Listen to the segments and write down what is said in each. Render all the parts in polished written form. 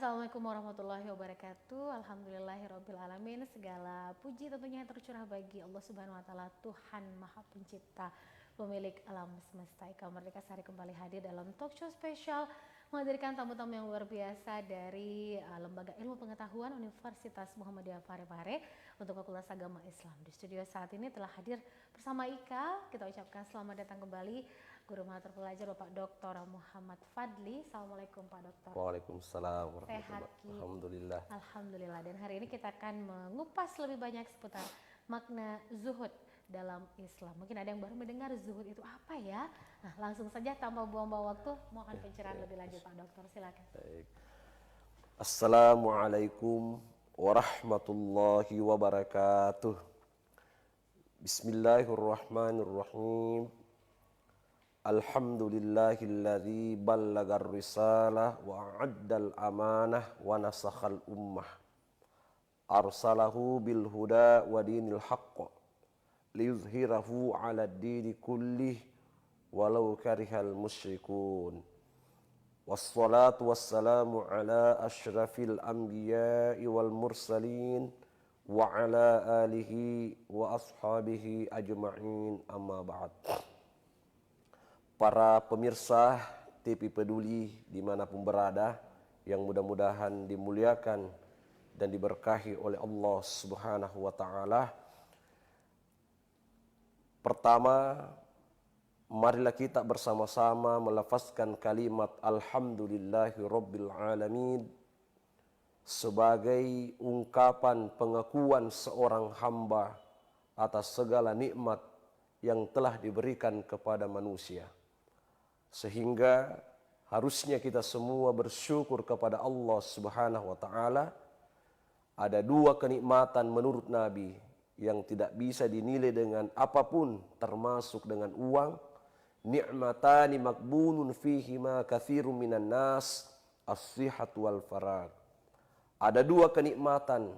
Assalamualaikum warahmatullahi wabarakatuh. Alhamdulillahirabbil alamin. Segala puji tentunya yang tercurah bagi Allah Subhanahu wa taala, Tuhan Maha Pencipta, pemilik alam semesta. Ika Merdeka Sehari kembali hadir dalam talk show spesial menghadirkan tamu-tamu yang luar biasa dari Lembaga Ilmu Pengetahuan Universitas Muhammadiyah Parepare untuk Fakultas Agama Islam. Di studio saat ini telah hadir bersama Ika. Kita ucapkan selamat datang kembali Guru Maha Terpelajar Bapak Dr. Muhammad Fadli. Assalamualaikum Pak Dokter. Waalaikumsalam warahmatullahi Sehat wabarakatuh. Alhamdulillah. Alhamdulillah. Dan hari ini kita akan mengupas lebih banyak seputar makna zuhud dalam Islam. Mungkin ada yang baru mendengar zuhud itu apa ya? Nah, langsung saja tanpa buang-buang waktu, mohon pencerahan lebih lanjut Pak Dokter. Silakan. Baik. Assalamualaikum warahmatullahi wabarakatuh. Bismillahirrahmanirrahim. Alhamdulillahilladzi ballagar risalah wa a'addal amanah wa nasakhal ummah. Arsalahu bil huda wa dinil haqq liyuzhirahu 'ala ad-dini kullih walau karihal musyrikun. Wassalatu wassalamu ala asyrafil anbiya'i wal mursalin wa ala alihi wa ashabihi ajma'in, amma ba'd. Para pemirsa TV Peduli dimanapun berada, yang mudah-mudahan dimuliakan dan diberkahi oleh Allah Subhanahu wa Ta'ala. Pertama, marilah kita bersama-sama melafazkan kalimat Alhamdulillahi Rabbil Alamin sebagai ungkapan pengakuan seorang hamba atas segala nikmat yang telah diberikan kepada manusia. Sehingga harusnya kita semua bersyukur kepada Allah Subhanahu wa Ta'ala. Ada dua kenikmatan menurut Nabi yang tidak bisa dinilai dengan apapun, termasuk dengan uang. Ni'matani makbunun fihima katsirun minan nas, as-sihhatu wal faragh. Ada dua kenikmatan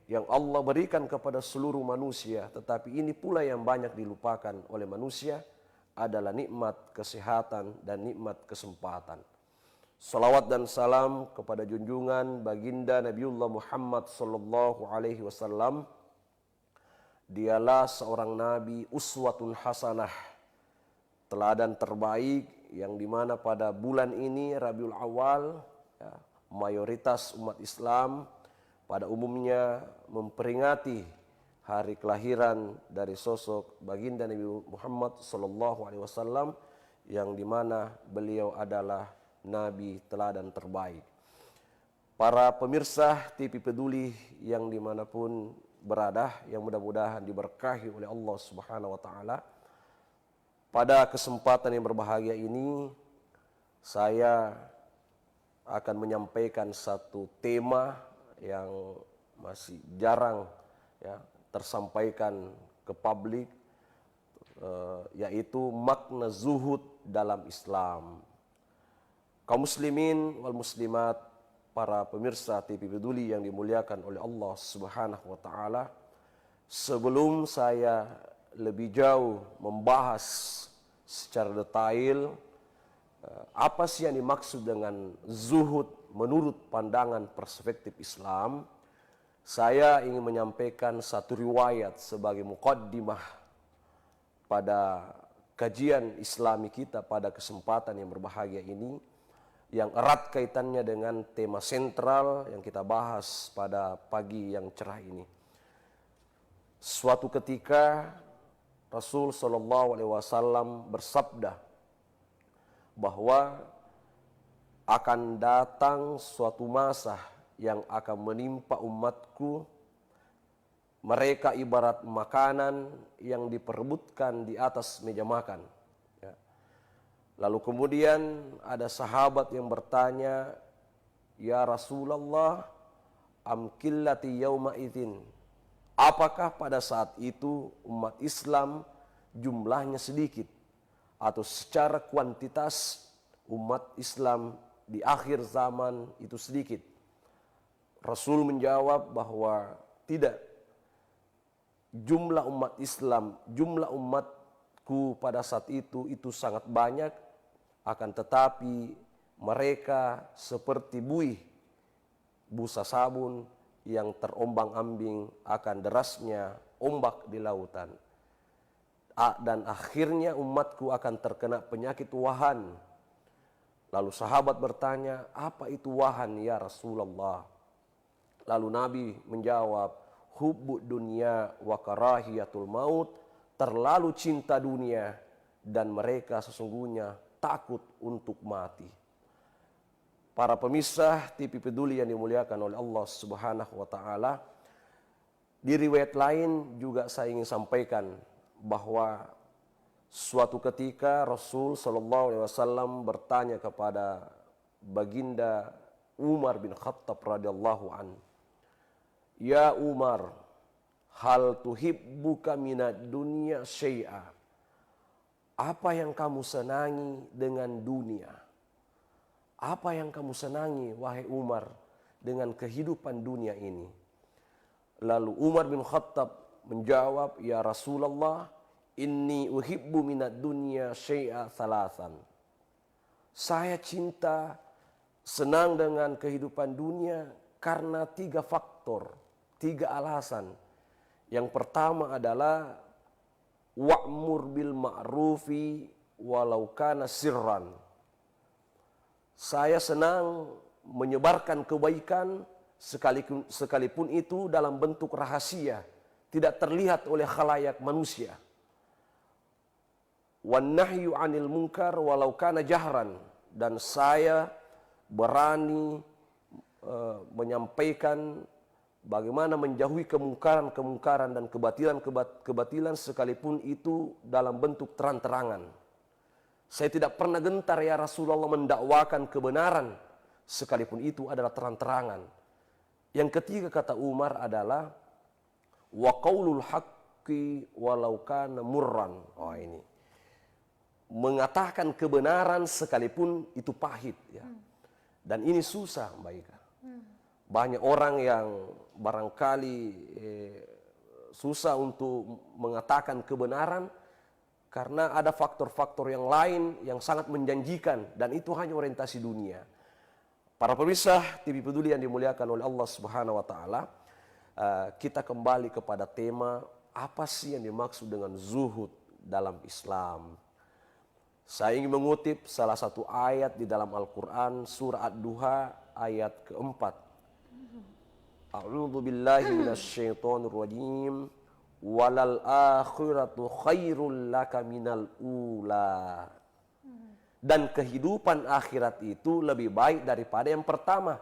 yang Allah berikan kepada seluruh manusia, tetapi ini pula yang banyak dilupakan oleh manusia, adalah nikmat kesehatan dan nikmat kesempatan. Salawat dan salam kepada junjungan baginda Nabiullah Muhammad sallallahu alaihi wasallam. Dialah seorang nabi uswatun hasanah, teladan terbaik, yang dimana pada bulan ini Rabiul Awal, ya, mayoritas umat Islam pada umumnya memperingati hari kelahiran dari sosok baginda Nabi Muhammad sallallahu alaihi wasallam, yang dimana beliau adalah nabi teladan terbaik. Para pemirsa TV Peduli yang dimanapun berada, yang mudah-mudahan diberkahi oleh Allah Subhanahu wa Ta'ala. Pada kesempatan yang berbahagia ini, saya akan menyampaikan satu tema yang masih jarang, ya, tersampaikan ke publik, yaitu makna zuhud dalam Islam. Kaum muslimin wal muslimat, para pemirsa TV Peduli yang dimuliakan oleh Allah Subhanahu wa Ta'ala, sebelum saya lebih jauh membahas secara detail apa sih yang dimaksud dengan zuhud menurut pandangan perspektif Islam, saya ingin menyampaikan satu riwayat sebagai muqaddimah pada kajian Islami kita pada kesempatan yang berbahagia ini, yang erat kaitannya dengan tema sentral yang kita bahas pada pagi yang cerah ini. Suatu ketika Rasul Shallallahu Alaihi Wasallam bersabda bahwa akan datang suatu masa yang akan menimpa umatku, mereka ibarat makanan yang diperebutkan di atas meja makan. Ya. Lalu kemudian ada sahabat yang bertanya, "Ya Rasulullah, am qillati yauma idzin?" Apakah pada saat itu umat Islam jumlahnya sedikit, atau secara kuantitas umat Islam di akhir zaman itu sedikit? Rasul menjawab bahwa tidak. Jumlah umat Islam, jumlah umatku pada saat itu sangat banyak, akan tetapi mereka seperti busa sabun yang terombang-ambing akan derasnya ombak di lautan. Dan akhirnya umatku akan terkena penyakit wahan. Lalu sahabat bertanya, apa itu wahan ya Rasulullah? Lalu Nabi menjawab, hubbud dunya wa karahiyatul maut, terlalu cinta dunia dan mereka sesungguhnya takut untuk mati. Para pemirsa TV Peduli yang dimuliakan oleh Allah Subhanahu wa taala, di riwayat lain juga saya ingin sampaikan bahwa suatu ketika Rasul sallallahu alaihi wasallam bertanya kepada baginda Umar bin Khattab radhiyallahu an, "Ya Umar, hal tuhibbuka minad dunya syai'a?" Apa yang kamu senangi dengan dunia? Apa yang kamu senangi wahai Umar dengan kehidupan dunia ini? Lalu Umar bin Khattab menjawab, "Ya Rasulullah, inni uhibbu minad dunya syai'a thalathan." Saya cinta, senang dengan kehidupan dunia karena 3 faktor, 3 alasan. Yang pertama adalah wa'mur bil ma'rufi walau kana sirran. Saya senang menyebarkan kebaikan sekalipun itu dalam bentuk rahasia, tidak terlihat oleh khalayak manusia. Wan nahyu 'anil munkar walau kana jahran, dan saya berani menyampaikan bagaimana menjauhi kemungkaran dan kebatilan sekalipun itu dalam bentuk terang-terangan. Saya tidak pernah gentar ya Rasulullah mendakwakan kebenaran sekalipun itu adalah terang-terangan. Yang ketiga kata Umar adalah wa qaulul haqqi walau kana murran. Oh, ini mengatakan kebenaran sekalipun itu pahit ya. Dan ini susah Mbak Ika. Banyak orang yang barangkali susah untuk mengatakan kebenaran karena ada faktor-faktor yang lain yang sangat menjanjikan, dan itu hanya orientasi dunia. Para pemirsa TV Peduli yang dimuliakan oleh Allah Subhanahu wa taala, kita kembali kepada tema apa sih yang dimaksud dengan zuhud dalam Islam. Saya ingin mengutip salah satu ayat di dalam Al-Quran, surah Ad-Duha ayat keempat. A'udzu billahi minasyaitonir rajim. Walal akhiratu khairul laka minal ula. Dan kehidupan akhirat itu lebih baik daripada yang pertama.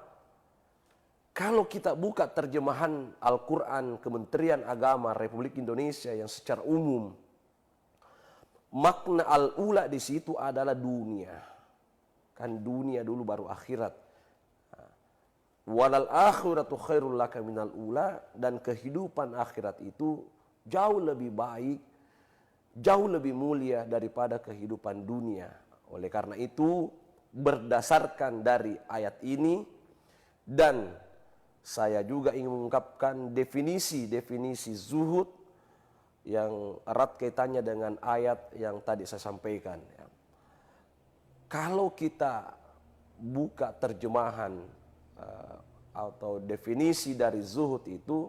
Kalau kita buka terjemahan Al-Quran Kementerian Agama Republik Indonesia yang secara umum, makna al-ula di situ adalah dunia. Kan dunia dulu baru akhirat. Walal akhiratu khairul laka minal ula, dan kehidupan akhirat itu jauh lebih baik, jauh lebih mulia daripada kehidupan dunia. Oleh karena itu, berdasarkan dari ayat ini, dan saya juga ingin mengungkapkan definisi zuhud yang erat kaitannya dengan ayat yang tadi saya sampaikan. Kalau kita buka terjemahan atau definisi dari zuhud itu,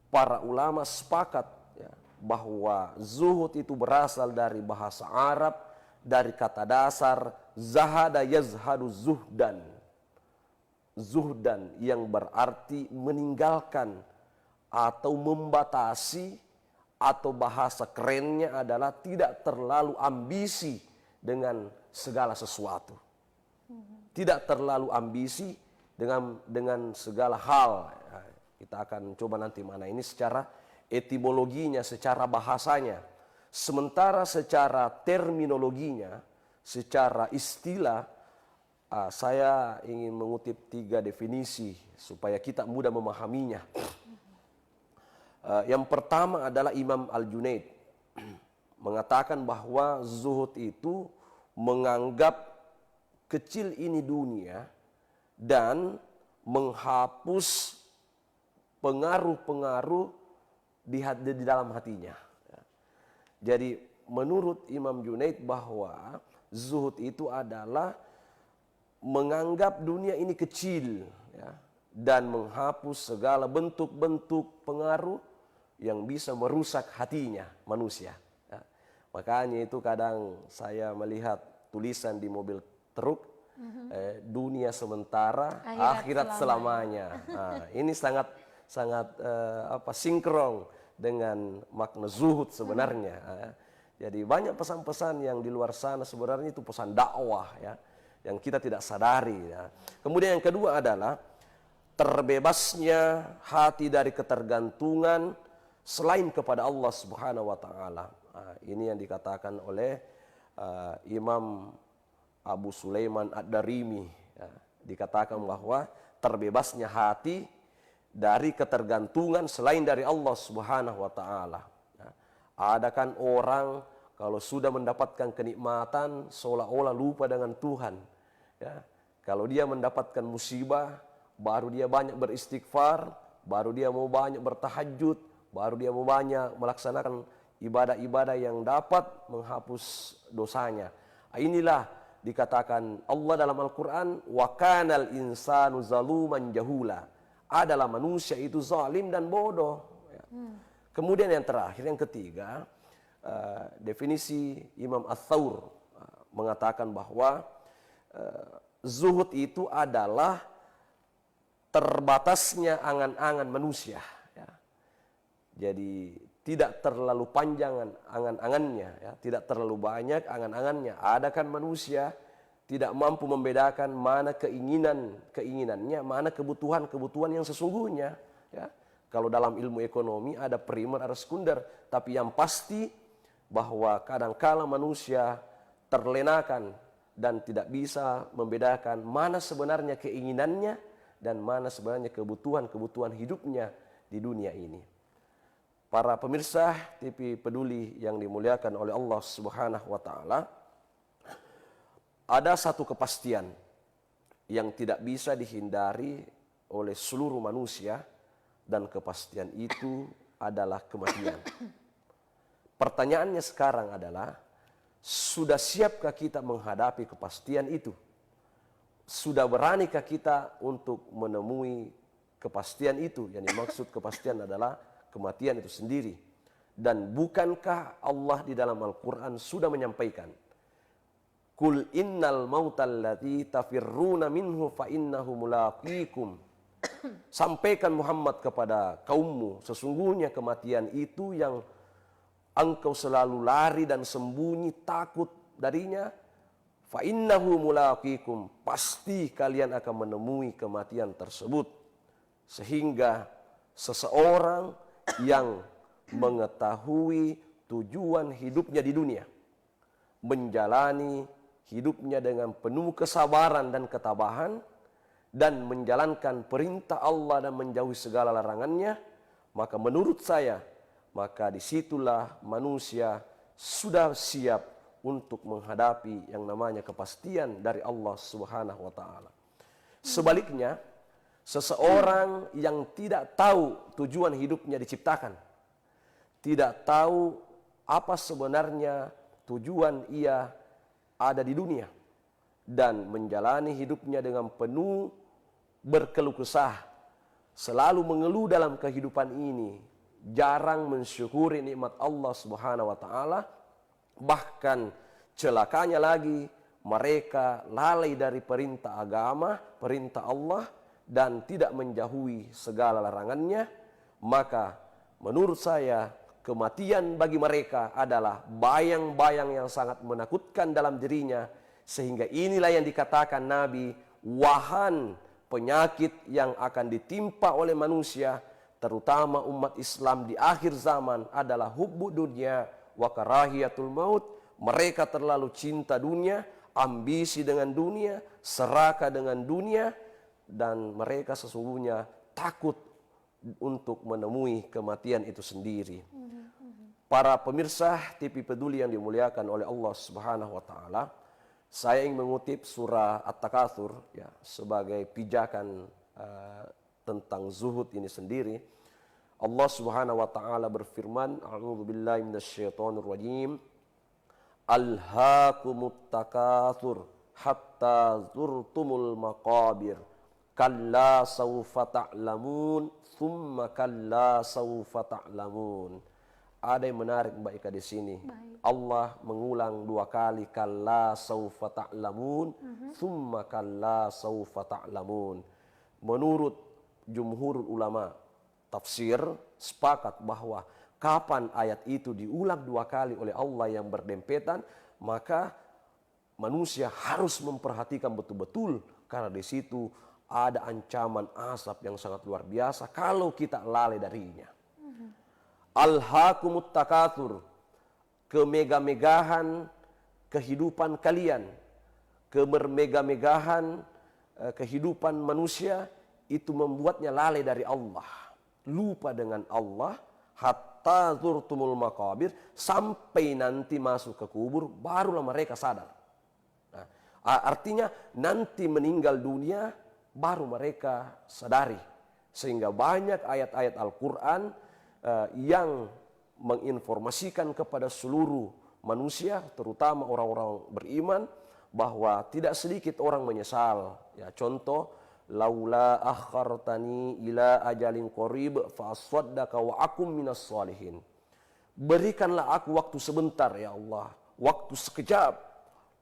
para ulama sepakat ya, bahwa zuhud itu berasal dari bahasa Arab, dari kata dasar zahada yazhadu zuhdan. Zuhdan yang berarti meninggalkan atau membatasi, atau bahasa kerennya adalah tidak terlalu ambisi dengan segala sesuatu. Tidak terlalu ambisi dengan segala hal. Kita akan coba nanti mana ini secara etimologinya, secara bahasanya. Sementara secara terminologinya, secara istilah, saya ingin mengutip 3 definisi supaya kita mudah memahaminya. Yang pertama adalah Imam Al-Junaid mengatakan bahwa zuhud itu menganggap kecil ini dunia dan menghapus pengaruh-pengaruh di dalam hatinya. Jadi menurut Imam Junaid bahwa zuhud itu adalah menganggap dunia ini kecil, ya, dan menghapus segala bentuk-bentuk pengaruh yang bisa merusak hatinya manusia. Ya. Makanya itu kadang saya melihat tulisan di mobil truk, dunia sementara, akhirat selamanya. Nah, ini sangat sinkron dengan makna zuhud sebenarnya. Jadi banyak pesan-pesan yang di luar sana sebenarnya itu pesan dakwah, ya, yang kita tidak sadari. Ya. Kemudian yang kedua adalah terbebasnya hati dari ketergantungan selain kepada Allah Subhanahu wa taala. Ini yang dikatakan oleh Imam Abu Sulaiman Ad-Darimi, ya. Dikatakan bahwa terbebasnya hati dari ketergantungan selain dari Allah Subhanahu wa taala. Ya. Ada kan orang kalau sudah mendapatkan kenikmatan seolah-olah lupa dengan Tuhan. Ya. Kalau dia mendapatkan musibah, baru dia banyak beristighfar, baru dia mau banyak bertahajud, baru dia mau banyak melaksanakan ibadah-ibadah yang dapat menghapus dosanya. Inilah dikatakan Allah dalam Al-Quran, wa kanal insanu zaluman jahula. Adalah manusia itu zalim dan bodoh. Ya. Kemudian yang terakhir, yang ketiga, definisi Imam Ats-Tsaur mengatakan bahwa zuhud itu adalah terbatasnya angan-angan manusia. Ya. Jadi tidak terlalu panjang angan-angannya, ya. Tidak terlalu banyak angan-angannya. Ada kan manusia tidak mampu membedakan mana keinginannya, mana kebutuhan yang sesungguhnya. Ya. Kalau dalam ilmu ekonomi ada primer, ada sekunder. Tapi yang pasti bahwa kadangkala manusia terlenakan dan tidak bisa membedakan mana sebenarnya keinginannya dan mana sebenarnya kebutuhan hidupnya di dunia ini. Para pemirsa TV Peduli yang dimuliakan oleh Allah Subhanahu wa taala, ada satu kepastian yang tidak bisa dihindari oleh seluruh manusia, dan kepastian itu adalah kematian. Pertanyaannya sekarang adalah, sudah siapkah kita menghadapi kepastian itu? Sudah beranikah kita untuk menemui kepastian itu? Yang dimaksud kepastian adalah kematian itu sendiri. Dan bukankah Allah di dalam Al-Quran sudah menyampaikan, Kul innal mautal ladzi tafirruna minhu fa innahu mulaqikum. Sampaikan Muhammad kepada kaummu, sesungguhnya kematian itu yang engkau selalu lari dan sembunyi takut darinya, fa innahu mulaqikum, pasti kalian akan menemui kematian tersebut. Sehingga seseorang yang mengetahui tujuan hidupnya di dunia, menjalani hidupnya dengan penuh kesabaran dan ketabahan, dan menjalankan perintah Allah dan menjauhi segala larangannya, maka menurut saya, maka disitulah manusia sudah siap untuk menghadapi yang namanya kepastian dari Allah Subhanahu wa taala. Sebaliknya, seseorang yang tidak tahu tujuan hidupnya diciptakan, tidak tahu apa sebenarnya tujuan ia ada di dunia, dan menjalani hidupnya dengan penuh berkeluh kesah, selalu mengeluh dalam kehidupan ini, jarang mensyukuri nikmat Allah Subhanahu wa taala, bahkan celakanya lagi mereka lalai dari perintah agama, perintah Allah, dan tidak menjauhi segala larangannya, maka menurut saya kematian bagi mereka adalah bayang-bayang yang sangat menakutkan dalam dirinya, sehingga inilah yang dikatakan Nabi, wahan penyakit yang akan ditimpa oleh manusia, terutama umat Islam di akhir zaman, adalah hubbu dunya wa karahiyatul maut. Mereka terlalu cinta dunia, ambisi dengan dunia, serakah dengan dunia, dan mereka sesungguhnya takut untuk menemui kematian itu sendiri. Para pemirsa TV Peduli yang dimuliakan oleh Allah Subhanahu wa taala, saya ingin mengutip surah At-Takatsur, ya, sebagai pijakan tentang zuhud ini sendiri. Allah Subhanahu wa taala berfirman, A'udzubillahi minasyaitonir rajim. Alhaakumut takatsur hatta zurtumul maqabir. Kalla sawfa ta'lamun, thumma kalla sawfa ta'lamun. Ada yang menarik Mbak Ika di sini. Allah mengulang 2 kali kalla sawfa ta'lamun, thumma kalla sawfa ta'lamun. Menurut jumhur ulama tafsir sepakat bahwa kapan ayat itu diulang 2 kali oleh Allah yang berdempetan, maka manusia harus memperhatikan betul-betul karena di situ ada ancaman azab yang sangat luar biasa kalau kita lalai darinya. Alhaakumut takatsur, kemegah-megahan kehidupan kalian, kebermegah-megahan kehidupan manusia itu membuatnya lalai dari Allah, lupa dengan Allah, hatta zurtumul maqabir, sampai nanti masuk ke kubur barulah mereka sadar. Nah, artinya nanti meninggal dunia baru mereka sadari. Sehingga banyak ayat-ayat Al-Quran yang menginformasikan kepada seluruh manusia, terutama orang-orang beriman, bahwa tidak sedikit orang menyesal. Ya, contoh, laula akhartani ila ajalin qarib fa aswaddaqa wa akum minas shalihin. Berikanlah aku waktu sebentar ya Allah, waktu sekejap.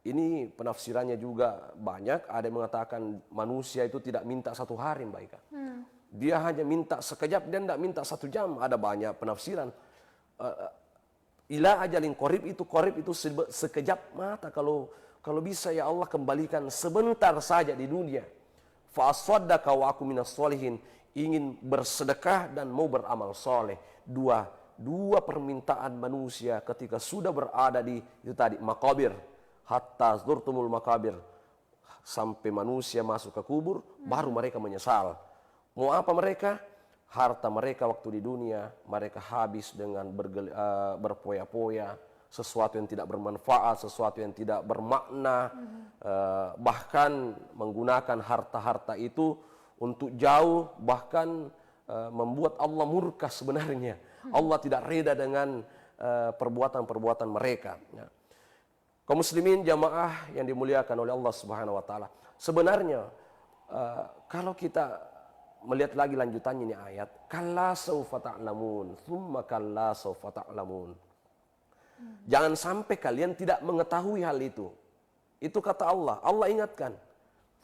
Ini penafsirannya juga banyak. Ada yang mengatakan manusia itu tidak minta 1 hari Mbak Ika. Dia hanya minta sekejap dan tidak minta 1 jam. Ada banyak penafsiran. Ila ajalin qarib itu sekejap mata. Kalau bisa ya Allah kembalikan sebentar saja di dunia. Fa aswaddaqa wa akum minas shalihin. Ingin bersedekah dan mau beramal soleh. Dua permintaan manusia ketika sudah berada di itu tadi maqabir. Hatta zurtumul maqabir, sampai manusia masuk ke kubur baru mereka menyesal. Mau apa mereka? Harta mereka waktu di dunia mereka habis dengan berpoya-poya, sesuatu yang tidak bermanfaat, sesuatu yang tidak bermakna, bahkan menggunakan harta-harta itu untuk jauh, bahkan membuat Allah murka sebenarnya. Allah tidak reda dengan perbuatan-perbuatan mereka. Kaum muslimin jamaah yang dimuliakan oleh Allah Subhanahu wa taala. Sebenarnya kalau kita melihat lagi lanjutannya ini ayat, kalla saufa ta'lamun, tsumma kalla saufa ta'lamun. Jangan sampai kalian tidak mengetahui hal itu. Itu kata Allah. Allah ingatkan.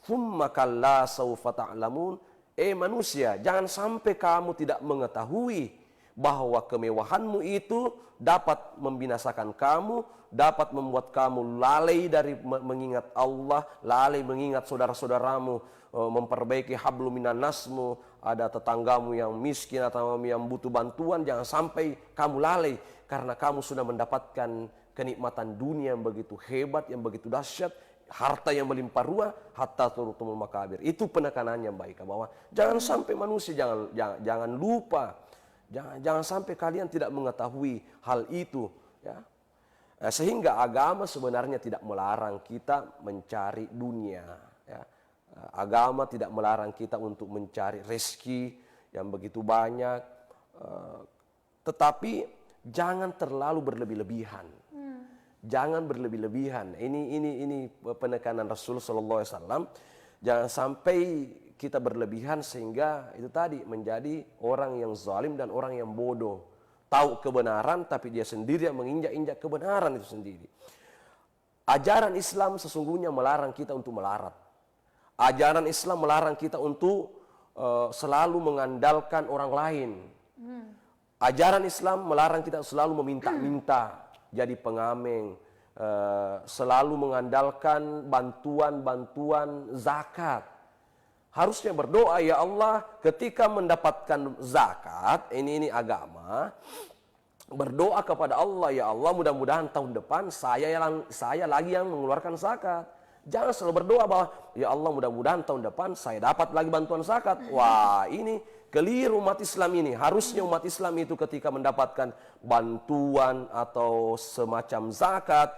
Tsumma kalla saufa ta'lamun. Manusia, jangan sampai kamu tidak mengetahui bahwa kemewahanmu itu dapat membinasakan kamu, dapat membuat kamu lalai dari mengingat Allah, lalai mengingat saudara-saudaramu, memperbaiki hablum minan nasmu, ada tetanggamu yang miskin atau yang butuh bantuan, jangan sampai kamu lalai karena kamu sudah mendapatkan kenikmatan dunia yang begitu hebat, yang begitu dahsyat, harta yang melimpah ruah, hatta turtumul makabir. Itu penekanannya Mbak Ika, bahwa jangan sampai manusia jangan lupa, jangan sampai kalian tidak mengetahui hal itu, ya. Sehingga agama sebenarnya tidak melarang kita mencari dunia. Ya. Agama tidak melarang kita untuk mencari rezeki yang begitu banyak. Tetapi jangan terlalu berlebih-lebihan. Jangan berlebih-lebihan. Ini penekanan Rasul Sallallahu Alaihi Wasallam. Jangan sampai kita berlebihan sehingga itu tadi menjadi orang yang zalim dan orang yang bodoh. Tahu kebenaran tapi dia sendiri yang menginjak-injak kebenaran itu sendiri. Ajaran Islam sesungguhnya melarang kita untuk melarat. Ajaran Islam melarang kita untuk selalu mengandalkan orang lain. Ajaran Islam melarang kita selalu meminta-minta, jadi pengameng, selalu mengandalkan bantuan-bantuan zakat. Harusnya berdoa, ya Allah, ketika mendapatkan zakat, ini agama, berdoa kepada Allah, ya Allah, mudah-mudahan tahun depan saya lagi yang mengeluarkan zakat. Jangan selalu berdoa bahwa, ya Allah, mudah-mudahan tahun depan saya dapat lagi bantuan zakat. Wah, ini keliru umat Islam ini. Harusnya umat Islam itu ketika mendapatkan bantuan atau semacam zakat,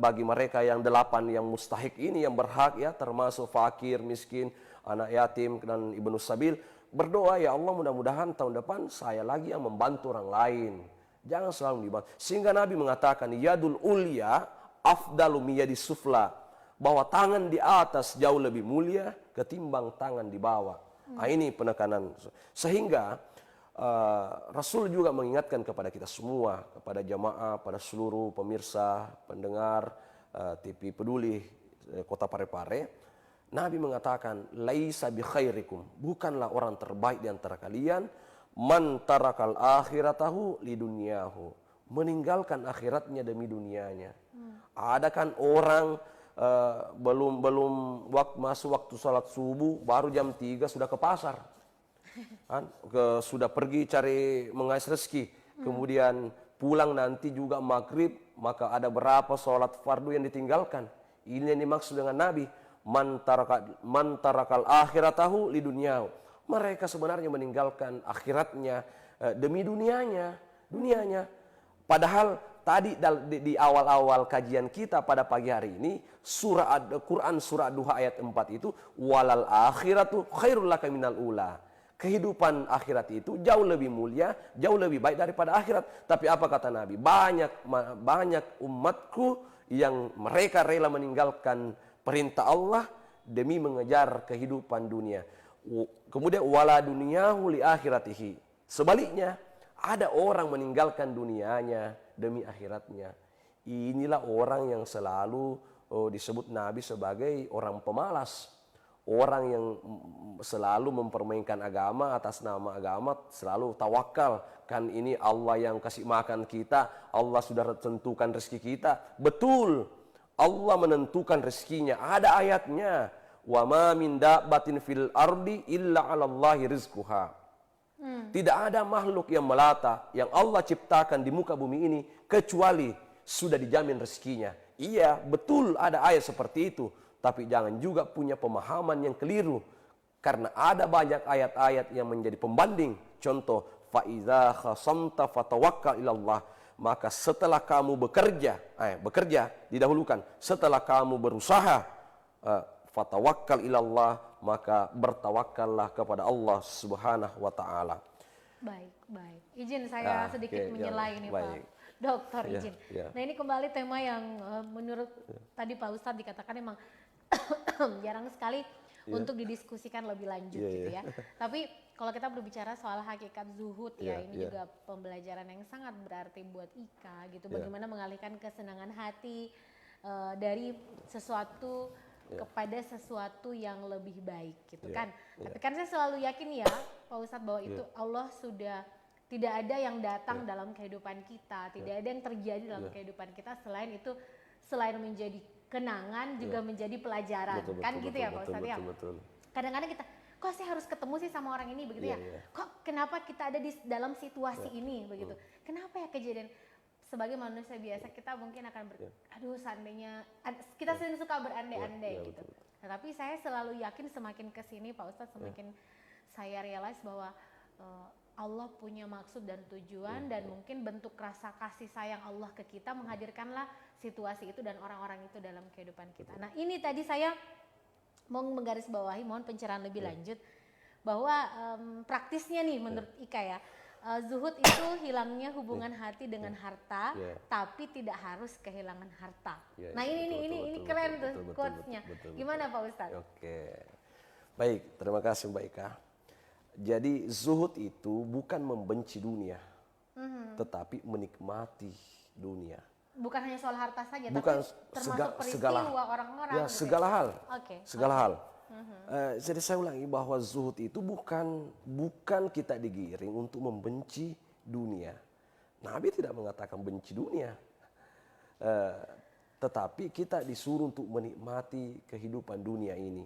bagi mereka yang 8 yang mustahik ini, yang berhak, ya, termasuk fakir, miskin, anak yatim dan ibnu sabil, berdoa, ya Allah, mudah-mudahan tahun depan saya lagi yang membantu orang lain. Jangan selalu dibantu. Sehingga Nabi mengatakan, yadul ulya afdalu miyadis sufla. bahwa tangan di atas jauh lebih mulia ketimbang tangan di bawah. Nah, ini penekanan. Sehingga Rasul juga mengingatkan kepada kita semua, kepada jamaah, pada seluruh pemirsa, pendengar TV Peduli Kota Parepare. Nabi mengatakan, laisa bi khairikum, bukanlah orang terbaik di antara kalian, man tarakal akhiratahu lidunyahu, meninggalkan akhiratnya demi dunianya. Ada kan orang belum masuk waktu sholat subuh, baru jam 3 sudah ke pasar. Sudah pergi cari mengais rezeki. Kemudian pulang nanti juga maghrib, maka ada berapa sholat fardu yang ditinggalkan. Ini yang dimaksud dengan Nabi. Man tarakal akhiratahu lidunyahu. Mereka sebenarnya meninggalkan akhiratnya demi dunianya. Padahal tadi di awal-awal kajian kita pada pagi hari ini, Quran surah Duha ayat 4 itu, walal akhiratu khairul laka minal ula. Kehidupan akhirat itu jauh lebih mulia, jauh lebih baik daripada akhirat. Tapi apa kata Nabi? Banyak umatku yang mereka rela meninggalkan perintah Allah demi mengejar kehidupan dunia. Kemudian wala dunyahu li akhiratihi. Sebaliknya, ada orang meninggalkan dunianya demi akhiratnya. Inilah orang yang selalu disebut Nabi sebagai orang pemalas. Orang yang selalu mempermainkan agama atas nama agama, selalu tawakal. Kan ini Allah yang kasih makan kita, Allah sudah tentukan rezeki kita. Betul, Allah menentukan rezekinya. Ada ayatnya, wa ma min dabbatin fil ardi illa 'alallahi rizquha. Tidak ada makhluk yang melata yang Allah ciptakan di muka bumi ini kecuali sudah dijamin rezekinya. Iya, betul ada ayat seperti itu. Tapi jangan juga punya pemahaman yang keliru. Karena ada banyak ayat-ayat yang menjadi pembanding. Contoh, فَإِذَا خَصَمْتَ فَتَوَكَّلْ إِلَى اللَّهِ. Maka setelah kamu bekerja didahulukan. Setelah kamu berusaha, fatawakkal ilallah, maka bertawakallah kepada Allah Subhanahu wa taala. Baik. Izin saya sedikit menyela ini Pak Dokter, izin. Nah, ini kembali tema yang menurut tadi Pak Ustadz dikatakan memang jarang sekali untuk didiskusikan lebih lanjut gitu ya. Tapi kalau kita berbicara soal hakikat zuhud ini juga pembelajaran yang sangat berarti buat Ika gitu. Bagaimana mengalihkan kesenangan hati dari sesuatu kepada sesuatu yang lebih baik gitu kan. Tapi kan saya selalu yakin ya Pak Ustadz bahwa itu Allah sudah tidak ada yang datang dalam kehidupan kita, tidak ada yang terjadi dalam kehidupan kita selain itu, selain menjadi kenangan juga menjadi pelajaran. Kan gitu ya Pak Ustadz ya. Kadang-kadang kita, kok saya harus ketemu sih sama orang ini begitu ya? Kok kenapa kita ada di dalam situasi ini begitu? Kenapa ya kejadian? Sebagai manusia biasa kita mungkin akan aduh seandainya, kita sering suka berandai-andai gitu. Nah, tapi saya selalu yakin semakin kesini Pak Ustadz semakin saya realize bahwa Allah punya maksud dan tujuan dan mungkin bentuk rasa kasih sayang Allah ke kita menghadirkanlah situasi itu dan orang-orang itu dalam kehidupan kita. Nah, ini tadi saya mau menggarisbawahi, mohon pencerahan lebih lanjut bahwa praktisnya nih menurut Ika ya, zuhud itu hilangnya hubungan hati dengan harta, tapi tidak harus kehilangan harta. Nah, ini keren tuh quotes-nya. Gimana Pak Ustadz? Oke. Baik, terima kasih Mbak Ika. Jadi zuhud itu bukan membenci dunia, tetapi menikmati dunia. Bukan hanya soal harta saja, bukan tapi termasuk peristiwa orang-orang. Ya, segala hal. Segala hal. Jadi saya ulangi bahwa zuhud itu bukan kita digiring untuk membenci dunia. Nabi tidak mengatakan benci dunia. Tetapi kita disuruh untuk menikmati kehidupan dunia ini.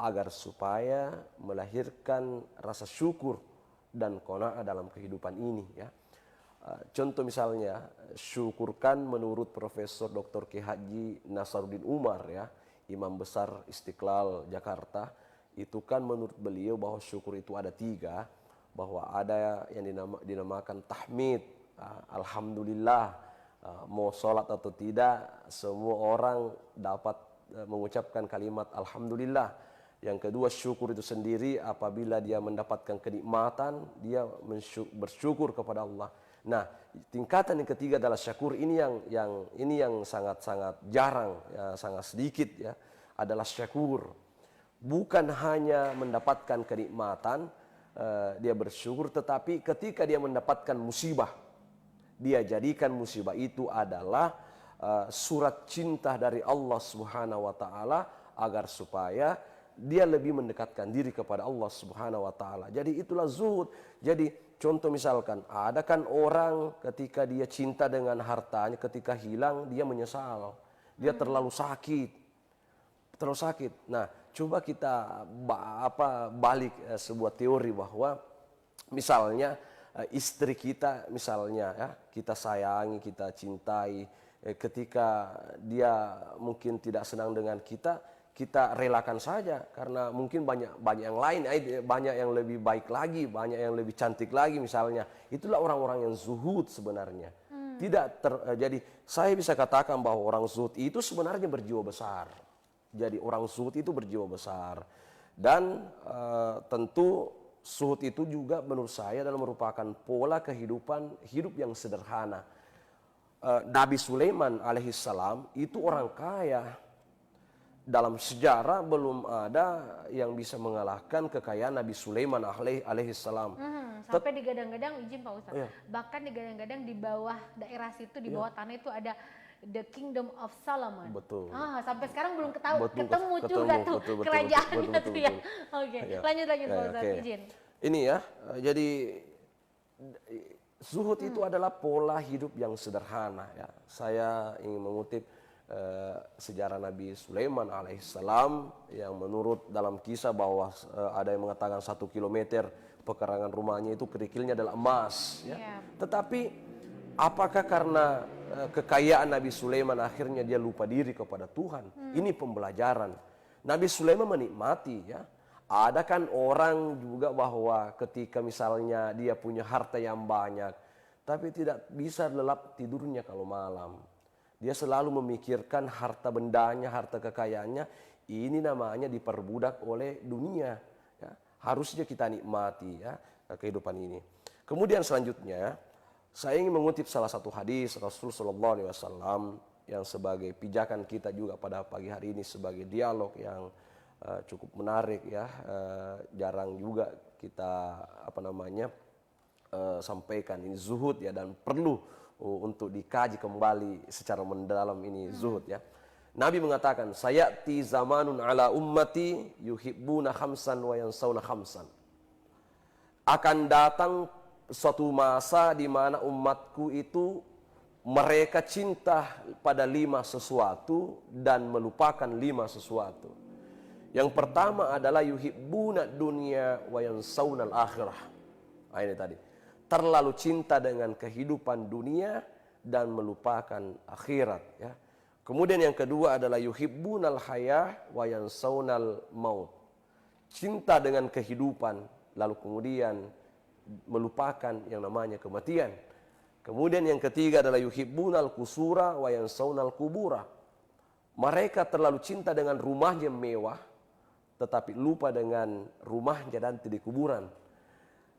Agar supaya melahirkan rasa syukur dan qanaah dalam kehidupan ini ya. Contoh misalnya, syukurkan menurut Profesor Dr. K. Haji Nasaruddin Umar ya, Imam Besar Istiqlal Jakarta, itu kan menurut beliau bahwa syukur itu ada 3, bahwa ada yang dinamakan tahmid, alhamdulillah, mau sholat atau tidak, semua orang dapat mengucapkan kalimat alhamdulillah. Yang kedua, syukur itu sendiri apabila dia mendapatkan kenikmatan, dia bersyukur kepada Allah. Nah, tingkatan yang ketiga adalah syakur. Ini yang sangat-sangat jarang, ya, sangat sedikit ya, adalah syakur. Bukan hanya mendapatkan kenikmatan dia bersyukur, tetapi ketika dia mendapatkan musibah, dia jadikan musibah itu adalah surat cinta dari Allah Subhanahu wa taala agar supaya dia lebih mendekatkan diri kepada Allah Subhanahu wa taala. Jadi itulah zuhud. Jadi contoh misalkan ada kan orang ketika dia cinta dengan hartanya, ketika hilang dia menyesal. Dia terlalu sakit. Terlalu sakit. Nah, coba kita balik sebuah teori bahwa misalnya istri kita misalnya ya, kita sayangi, kita cintai, ketika dia mungkin tidak senang dengan kita relakan saja karena mungkin banyak yang lain, banyak yang lebih baik lagi, banyak yang lebih cantik lagi misalnya. Itulah orang-orang yang zuhud sebenarnya. Jadi saya bisa katakan bahwa orang zuhud itu sebenarnya berjiwa besar. Jadi orang zuhud itu berjiwa besar. Dan tentu zuhud itu juga menurut saya adalah merupakan pola kehidupan hidup yang sederhana. Nabi Sulaiman alaihissalam itu orang kaya. Dalam sejarah belum ada yang bisa mengalahkan kekayaan Nabi Sulaiman alaihissalam. Sampai digadang-gadang, izin Pak Ustadz, Iya. bahkan digadang-gadang di bawah daerah situ, di bawah tanah itu ada The Kingdom of Solomon. Betul. Sampai sekarang belum Betul, ketemu juga tuh betul, kerajaannya betul, tuh ya. betul. Oke, Ya. lanjut Pak Ustadz, Oke. izin. Ini ya, jadi zuhud itu adalah pola hidup yang sederhana ya. Saya ingin mengutip sejarah Nabi Sulaiman alaihissalam yang menurut dalam kisah bahwa ada yang mengatakan 1 kilometer pekarangan rumahnya itu kerikilnya adalah emas ya. Yeah. Tetapi apakah karena kekayaan Nabi Sulaiman akhirnya dia lupa diri kepada Tuhan? Ini pembelajaran. Nabi Sulaiman menikmati ya. Ada kan orang juga bahwa ketika misalnya dia punya harta yang banyak, tapi tidak bisa lelap tidurnya kalau malam. Dia selalu memikirkan harta bendanya, harta kekayaannya. Ini namanya diperbudak oleh dunia. Ya. Harusnya kita nikmati ya kehidupan ini. Kemudian selanjutnya, saya ingin mengutip salah satu hadis Rasul Sallallahu Alaihi Wasallam yang sebagai pijakan kita juga pada pagi hari ini sebagai dialog yang cukup menarik ya. Jarang juga kita sampaikan ini zuhud ya, dan perlu untuk dikaji kembali secara mendalam ini zuhud ya. Nabi mengatakan, sayati zamanun ala ummati yuhibbuna khamsan wa yansawna khamsan. Akan datang suatu masa di mana umatku itu mereka cinta pada 5 sesuatu dan melupakan 5 sesuatu. Yang pertama adalah yuhibbuna dunya wa yansawna al-akhirah. Ini tadi. Terlalu cinta dengan kehidupan dunia dan melupakan akhirat ya. Kemudian yang kedua adalah yuhibbunal hayah wa yansawnal maut. Cinta dengan kehidupan lalu kemudian melupakan yang namanya kematian. Kemudian yang ketiga adalah yuhibbunal kusura wa yansawnal kubura. Mereka terlalu cinta dengan rumahnya mewah tetapi lupa dengan rumahnya nanti di kuburan.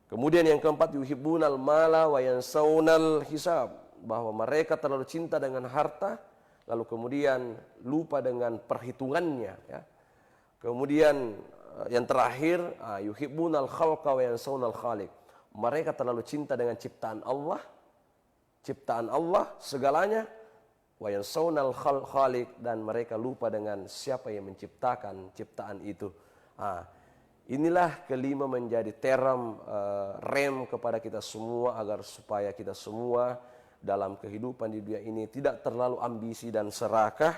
Kemudian yang keempat yuhibbunal mala wa yansawnal hisab, bahwa mereka terlalu cinta dengan harta lalu kemudian lupa dengan perhitungannya ya. Kemudian yang terakhir yuhibbunal khalqa wa yansawnal khaliq. Mereka terlalu cinta dengan ciptaan Allah segalanya, wa yansawnal khaliq, dan mereka lupa dengan siapa yang menciptakan ciptaan itu. Inilah kelima menjadi term rem kepada kita semua agar supaya kita semua dalam kehidupan di dunia ini tidak terlalu ambisi dan serakah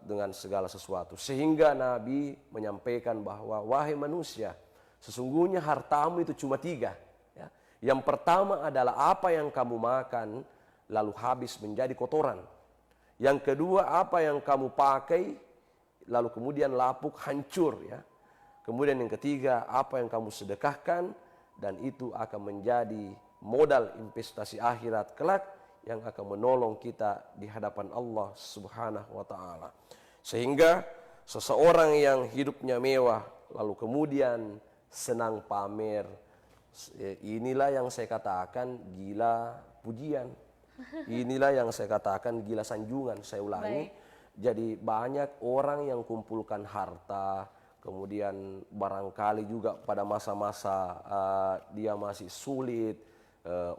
dengan segala sesuatu. Sehingga Nabi menyampaikan bahwa wahai manusia, sesungguhnya hartamu itu cuma 3. Ya. Yang pertama adalah apa yang kamu makan lalu habis menjadi kotoran. Yang kedua apa yang kamu pakai lalu kemudian lapuk hancur ya. Kemudian yang ketiga, apa yang kamu sedekahkan dan itu akan menjadi modal investasi akhirat kelak yang akan menolong kita di hadapan Allah Subhanahu wa taala. Sehingga seseorang yang hidupnya mewah lalu kemudian senang pamer, Inilah yang saya katakan gila pujian. Inilah yang saya katakan gila sanjungan. Saya ulangi. Jadi banyak orang yang kumpulkan harta, kemudian barangkali juga pada masa-masa dia masih sulit,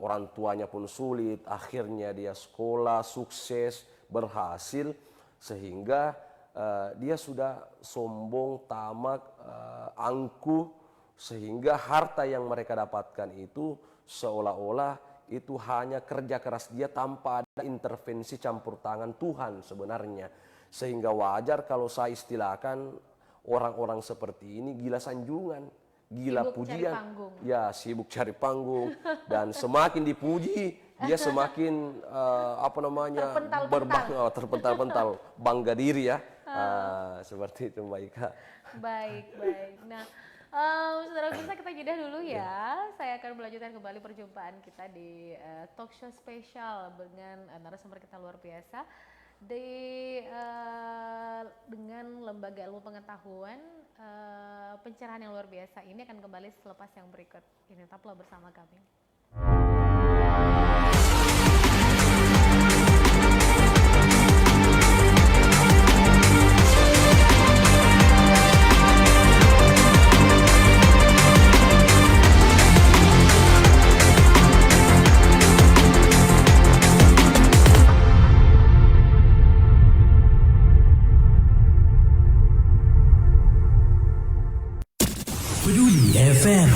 orang tuanya pun sulit, akhirnya dia sekolah, sukses, berhasil, sehingga dia sudah sombong, tamak, angkuh, sehingga harta yang mereka dapatkan itu seolah-olah itu hanya kerja keras dia tanpa ada intervensi campur tangan Tuhan sebenarnya. Sehingga wajar kalau saya istilahkan orang-orang seperti ini gila sanjungan, gila Sibuk pujian. cari panggung. Ya, sibuk cari panggung, dan semakin dipuji dia semakin terpental-pental, bangga diri ya. Seperti itu Mbak Ika. Baik. Nah, saudara pemirsa, kita jeda dulu ya. Saya akan melanjutkan kembali perjumpaan kita di talk show spesial dengan narasumber kita luar biasa dengan Lembaga Ilmu Pengetahuan Pencerahan yang luar biasa. Ini akan kembali selepas yang berikut ini. Tetaplah bersama kami. Peduli FM.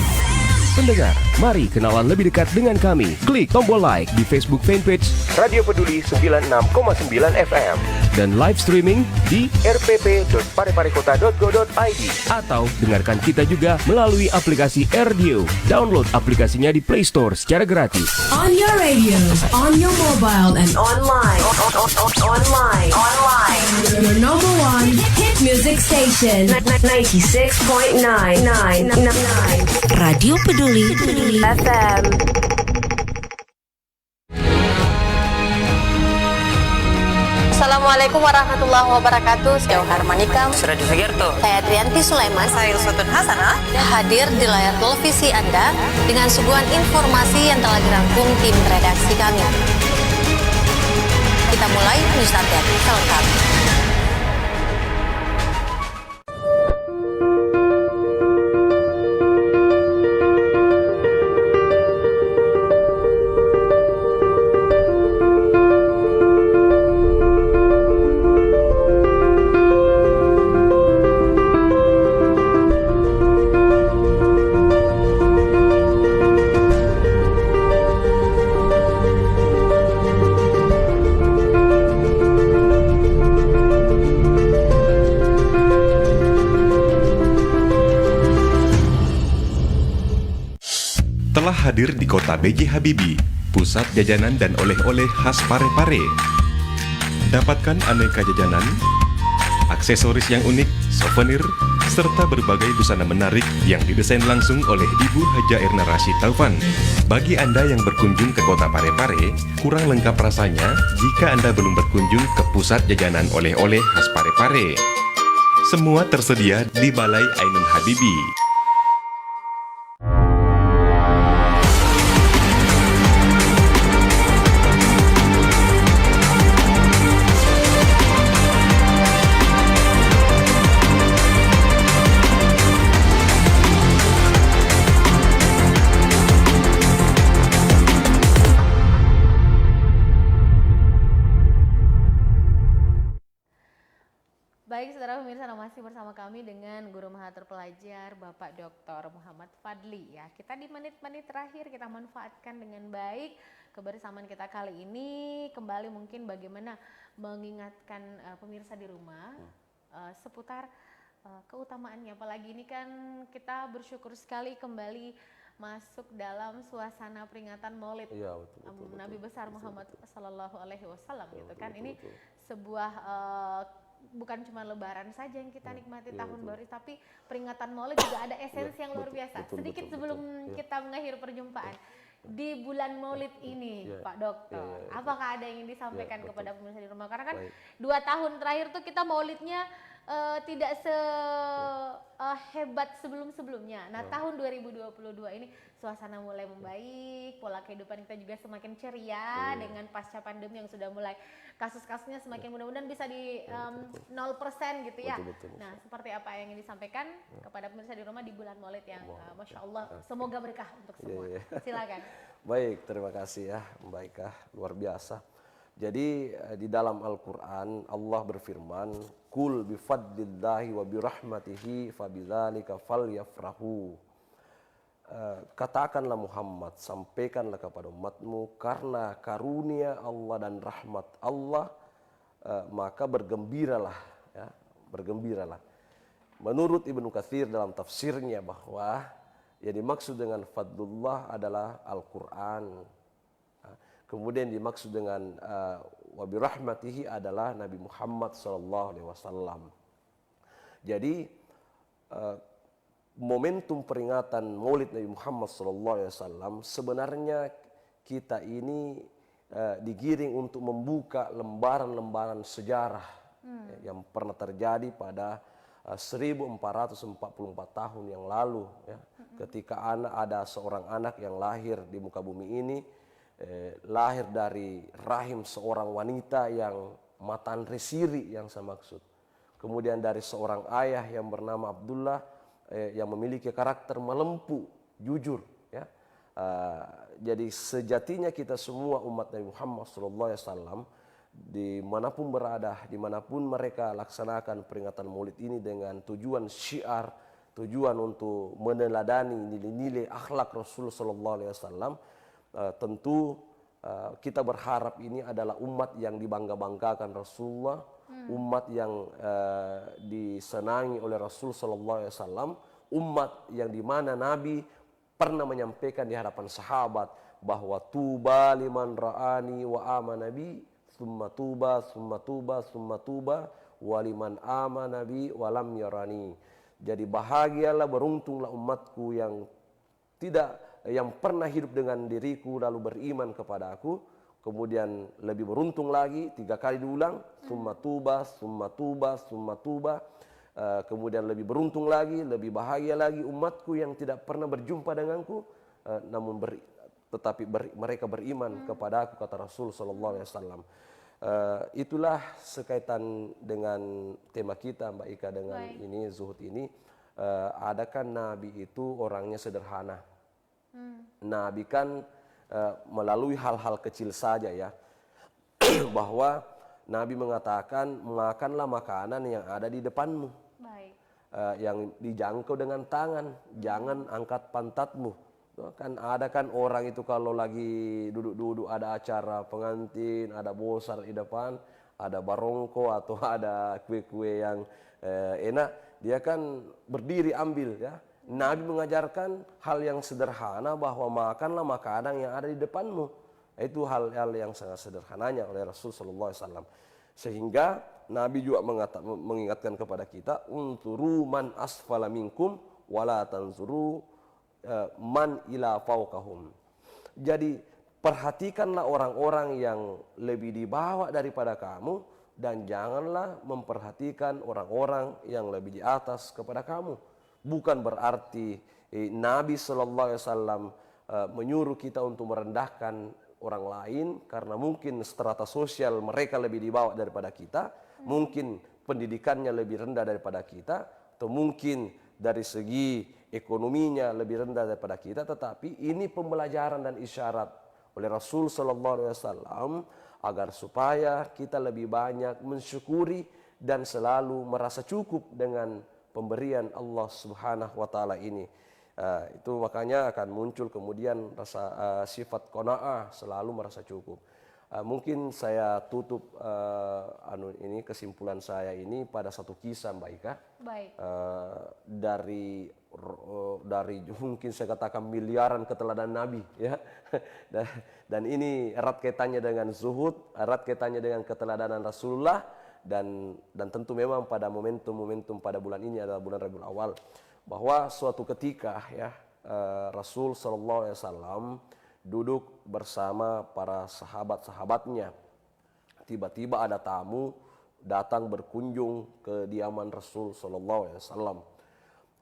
Pendengar, mari kenalan lebih dekat dengan kami. Klik tombol like di Facebook fanpage Radio Peduli 96,9 FM dan live streaming di rpp.pareparekota.go.id atau dengarkan kita juga melalui aplikasi RDio. Download aplikasinya di Play Store secara gratis. On your radio, on your mobile, and online. Your number one hit music station. 96.9. Radio Peduli FM. Assalamualaikum warahmatullahi wabarakatuh. Saya Harmanikam. Suradi Sugiarto. Saya Trianti Sulaiman. Saya Uswatun Hasanah. Hadir di layar televisi Anda dengan suguhan informasi yang telah dirangkum tim redaksi kami. Kita mulai news update selengkapnya. Telah hadir di kota B.J. Habibie, pusat jajanan dan oleh-oleh khas Parepare. Dapatkan aneka jajanan, aksesoris yang unik, souvenir, serta berbagai busana menarik yang didesain langsung oleh Ibu Haja Erna Rashid Taufan. Bagi Anda yang berkunjung ke kota Parepare, kurang lengkap rasanya jika Anda belum berkunjung ke pusat jajanan oleh-oleh khas Parepare. Semua tersedia di Balai Ainun Habibie. Baik, saudara pemirsa, masih bersama kami dengan Guru Maha Terpelajar Bapak Dr. Muhammad Fadli ya. Kita di menit-menit terakhir kita manfaatkan dengan baik kebersamaan kita kali ini, kembali mungkin bagaimana mengingatkan pemirsa di rumah seputar keutamaannya. Apalagi ini kan kita bersyukur sekali kembali masuk dalam suasana peringatan Maulid Ya, betul, Nabi besar Muhammad Sallallahu Alaihi Wasallam gitu kan. Ini betul. sebuah bukan cuma Lebaran saja yang kita nikmati tahun baru, tapi peringatan Maulid juga ada esensi yang luar biasa. Sedikit sebelum kita mengakhiri perjumpaan di bulan Maulid ini, Pak Dokter, apakah ada yang ingin disampaikan kepada pemirsa di rumah? Karena kan 2 tahun terakhir tuh kita Maulidnya tidak hebat sebelum-sebelumnya. Nah, tahun 2022 ini suasana mulai membaik, pola kehidupan kita juga semakin ceria dengan pasca pandemi yang sudah mulai kasus-kasusnya semakin mudah-mudahan bisa di 0% gitu ya. Betul. Nah, seperti apa yang disampaikan kepada pemirsa di rumah di bulan Maulid yang Masya Allah, semoga berkah untuk semua. Silakan. Baik, terima kasih ya Mbak Ika, luar biasa. Jadi di dalam Al-Quran Allah berfirman, Kul bifadlillahi wa birahmatihi fabidzalika falyafrahu. Katakanlah Muhammad, sampaikanlah kepada umatmu, karena karunia Allah dan rahmat Allah, maka bergembiralah, ya, bergembiralah. Menurut Ibnu Katsir dalam tafsirnya bahwa yang dimaksud dengan fadlullah adalah Al-Quran. Kemudian dimaksud dengan wa birahmatihi adalah Nabi Muhammad SAW. Jadi momentum peringatan Maulid Nabi Muhammad SAW sebenarnya kita ini digiring untuk membuka lembaran-lembaran sejarah yang pernah terjadi pada 1444 tahun yang lalu, ya, ketika ada seorang anak yang lahir di muka bumi ini, lahir dari rahim seorang wanita yang matan resiri yang saya maksud. Kemudian dari seorang ayah yang bernama Abdullah yang memiliki karakter melempu, jujur, ya. Jadi sejatinya kita semua umat Nabi Muhammad SAW dimanapun berada, dimanapun mereka laksanakan peringatan Maulid ini dengan tujuan syiar, tujuan untuk meneladani nilai-nilai akhlak Rasul SAW. Tentu kita berharap ini adalah umat yang dibangga-banggakan Rasulullah, umat yang disenangi oleh Rasul SAW, umat yang dimana Nabi pernah menyampaikan di hadapan sahabat bahwa tuba liman ra'ani wa amanabi, summa tuba, summa tuba, summa tuba, waliman amana bi walam yarani. Jadi bahagialah, beruntunglah umatku yang pernah hidup dengan diriku lalu beriman kepada aku, kemudian lebih beruntung lagi, 3 kali diulang, summa tuba, summa tuba, summa tuba. Kemudian lebih beruntung lagi, lebih bahagia lagi umatku yang tidak pernah berjumpa denganku, namun mereka beriman kepada aku, kata Rasul SAW. Itulah sekaitan dengan tema kita Mbak Ika dengan ini, zuhud ini. Adakah Nabi itu orangnya sederhana? Nabi kan melalui hal-hal kecil saja, ya. Bahwa Nabi mengatakan, makanlah makanan yang ada di depanmu, yang dijangkau dengan tangan, jangan angkat pantatmu. Kan ada kan orang itu kalau lagi duduk-duduk ada acara pengantin, ada bosar di depan, ada barongko atau ada kue-kue yang enak, dia kan berdiri ambil, ya. Nabi mengajarkan hal yang sederhana bahwa makanlah makanan yang ada di depanmu. Itu hal-hal yang sangat sederhananya oleh Rasulullah SAW. Sehingga Nabi juga mengingatkan kepada kita, unturu man asfala minkum wala tanzuru man ila fawqahum. Jadi perhatikanlah orang-orang yang lebih di bawah daripada kamu, dan janganlah memperhatikan orang-orang yang lebih di atas kepada kamu. Bukan berarti Nabi SAW menyuruh kita untuk merendahkan orang lain karena mungkin strata sosial mereka lebih di bawah daripada kita, mungkin pendidikannya lebih rendah daripada kita, atau mungkin dari segi ekonominya lebih rendah daripada kita. Tetapi ini pembelajaran dan isyarat oleh Rasul SAW agar supaya kita lebih banyak mensyukuri dan selalu merasa cukup dengan pemberian Allah Subhanahu wa taala ini. Itu makanya akan muncul kemudian rasa sifat qanaah, selalu merasa cukup. Mungkin saya tutup ini kesimpulan saya ini pada satu kisah Mbak Ika. Baik. Dari mungkin saya katakan miliaran keteladanan Nabi, ya. Dan ini erat kaitannya dengan zuhud, erat kaitannya dengan keteladanan Rasulullah, dan tentu memang pada momentum pada bulan ini adalah bulan Rabiul Awal, bahwa suatu ketika, ya, Rasul SAW duduk bersama para sahabat-sahabatnya. Tiba-tiba ada tamu datang berkunjung ke diaman Rasul Sallallahu Alaihi Wasallam.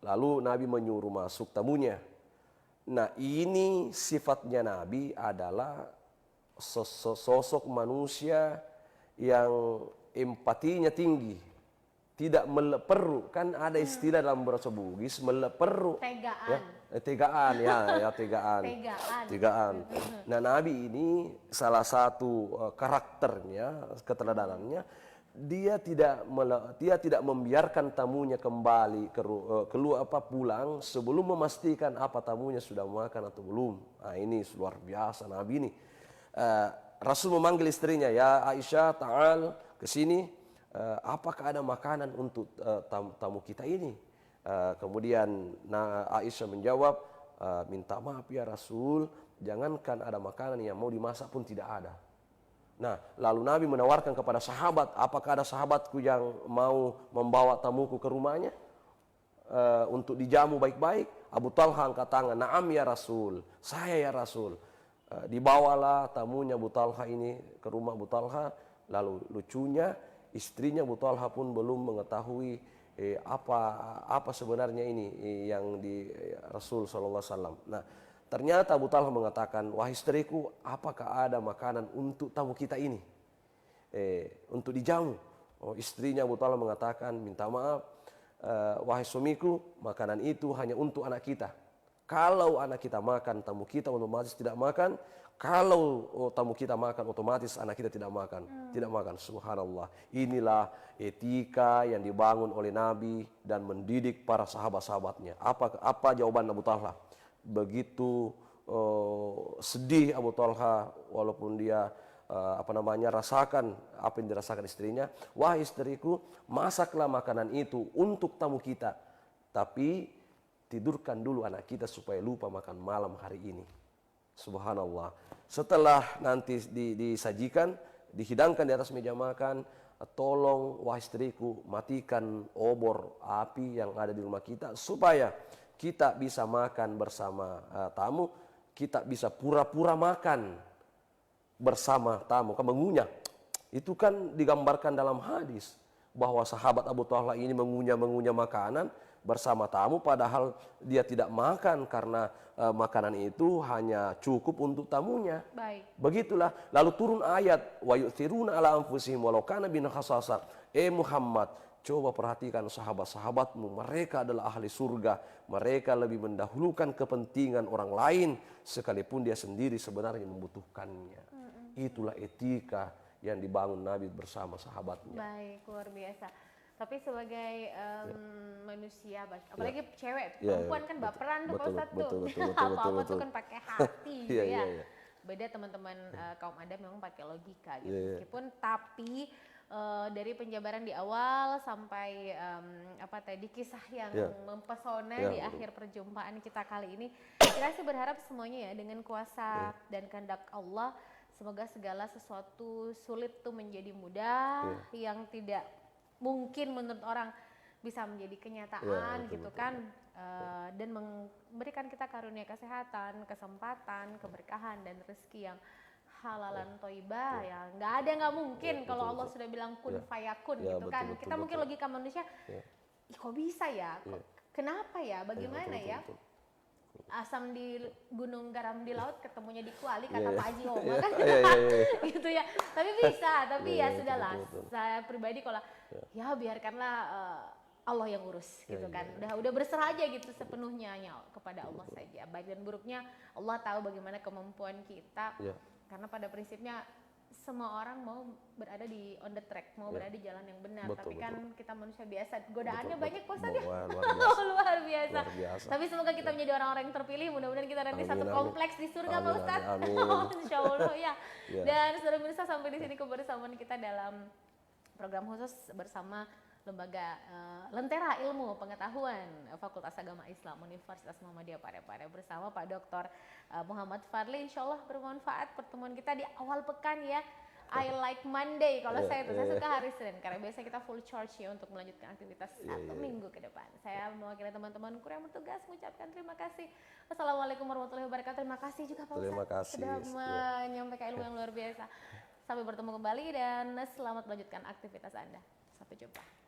Lalu Nabi menyuruh masuk tamunya. Nah, ini sifatnya Nabi adalah sosok manusia yang empatinya tinggi, tidak meleperu. Kan ada istilah dalam bahasa Bugis, meleperu. Tegaan. Tegaan. Tegaan. Nah, Nabi ini salah satu karakternya, keteladanannya, dia tidak membiarkan tamunya kembali pulang sebelum memastikan apa tamunya sudah makan atau belum. Nah, ini luar biasa Nabi ini. Rasul memanggil istrinya, ya Aisyah, ta'al ke sini. Apakah ada makanan untuk tamu kita ini? Kemudian Aisyah menjawab, minta maaf ya Rasul, jangankan ada makanan yang mau dimasak pun tidak ada. Nah, lalu Nabi menawarkan kepada sahabat, apakah ada sahabatku yang mau membawa tamuku ke rumahnya untuk dijamu baik-baik? Abu Talha angkat tangan, na'am ya Rasul, saya ya Rasul. Dibawalah tamunya Abu Talha ini ke rumah Abu Talha. Lalu lucunya, istrinya Abu Talha pun belum mengetahui apa sebenarnya ini yang di Rasul Sallallahu Alaihi Wasallam. Nah, ternyata Abu Talha mengatakan, wahai istriku, apakah ada makanan untuk tamu kita ini? Untuk dijamu. Istrinya Abu Talha mengatakan, minta maaf, wahai suamiku, makanan itu hanya untuk anak kita. Kalau anak kita makan, tamu kita otomatis tidak makan. Kalau tamu kita makan, otomatis anak kita tidak makan. Tidak makan. Subhanallah. Inilah etika yang dibangun oleh Nabi dan mendidik para sahabat-sahabatnya. Apa jawaban Abu Talha? Begitu sedih Abu Talha, walaupun dia rasakan apa yang dirasakan istrinya. Wahai istriku, masaklah makanan itu untuk tamu kita. Tapi tidurkan dulu anak kita supaya lupa makan malam hari ini. Subhanallah. Setelah nanti disajikan, dihidangkan di atas meja makan, tolong wahai istriku matikan obor api yang ada di rumah kita supaya kita bisa makan bersama tamu, kita bisa pura-pura makan bersama tamu. Kan mengunyah. Itu kan digambarkan dalam hadis bahwa sahabat Abu Talha ini mengunyah makanan bersama tamu, padahal dia tidak makan karena makanan itu hanya cukup untuk tamunya. Baik. Begitulah. Lalu turun ayat, wa yu'thiruna ala anfusihim walau kana bihim khasasah. Muhammad, coba perhatikan sahabat-sahabatmu, mereka adalah ahli surga, mereka lebih mendahulukan kepentingan orang lain sekalipun dia sendiri sebenarnya membutuhkannya. Itulah etika yang dibangun Nabi bersama sahabatnya. Baik, luar biasa. Tapi sebagai manusia, apalagi cewek, perempuan kan baperan tuh Pak Ustadz tuh. Apa-apa tuh kan pakai hati gitu ya. Beda teman-teman kaum Adam memang pakai logika gitu. Meskipun tapi dari penjabaran di awal sampai kisah yang mempesona di akhir perjumpaan kita kali ini, kita sih berharap semuanya ya dengan kuasa dan kehendak Allah, semoga segala sesuatu sulit tuh menjadi mudah, yang tidak mungkin menurut orang bisa menjadi kenyataan gitu kan, dan memberikan kita karunia kesehatan, kesempatan, keberkahan dan rezeki yang halalan toibah ya. Nggak mungkin kalau Allah sudah bilang kun fayakun gitu kan. Kita mungkin logika manusia, kok bisa ya? Kenapa ya? Bagaimana ya? Asam di gunung, garam di laut, ketemunya di kuali, kata Pak Haji Oma kan. Gitu ya. Tapi bisa, tapi ya sudahlah. Saya pribadi kalau ya biarkanlah Allah yang urus gitu kan. Udah berserah aja gitu sepenuhnya kepada Allah saja. Baik dan buruknya Allah tahu bagaimana kemampuan kita. Karena pada prinsipnya semua orang mau berada di on the track, mau berada di jalan yang benar. Tapi kan kita manusia biasa, godaannya banyak kok saja. Luar biasa. Tapi semoga kita menjadi orang-orang yang terpilih. Mudah-mudahan kita nanti satu kompleks di surga Pak Ustadz. Insya Allah ya. Dan saudara pemirsa, sampai di sini kebersamaan kita dalam program khusus bersama Lembaga Lentera Ilmu Pengetahuan Fakultas Agama Islam Universitas Muhammadiyah Parepare bersama Pak Dr. Muhammad Fadli. Insya Allah bermanfaat pertemuan kita di awal pekan ya. I like Monday kalau saya suka hari Senin karena biasanya kita full charge ya untuk melanjutkan aktivitas satu minggu ke depan. Saya mewakili teman-temanku yang bertugas mengucapkan terima kasih. Wassalamualaikum warahmatullahi wabarakatuh. Terima kasih juga Pak Ustadz sudah menyampaikan ilmu yang luar biasa. Sampai bertemu kembali dan selamat melanjutkan aktivitas Anda. Sampai jumpa.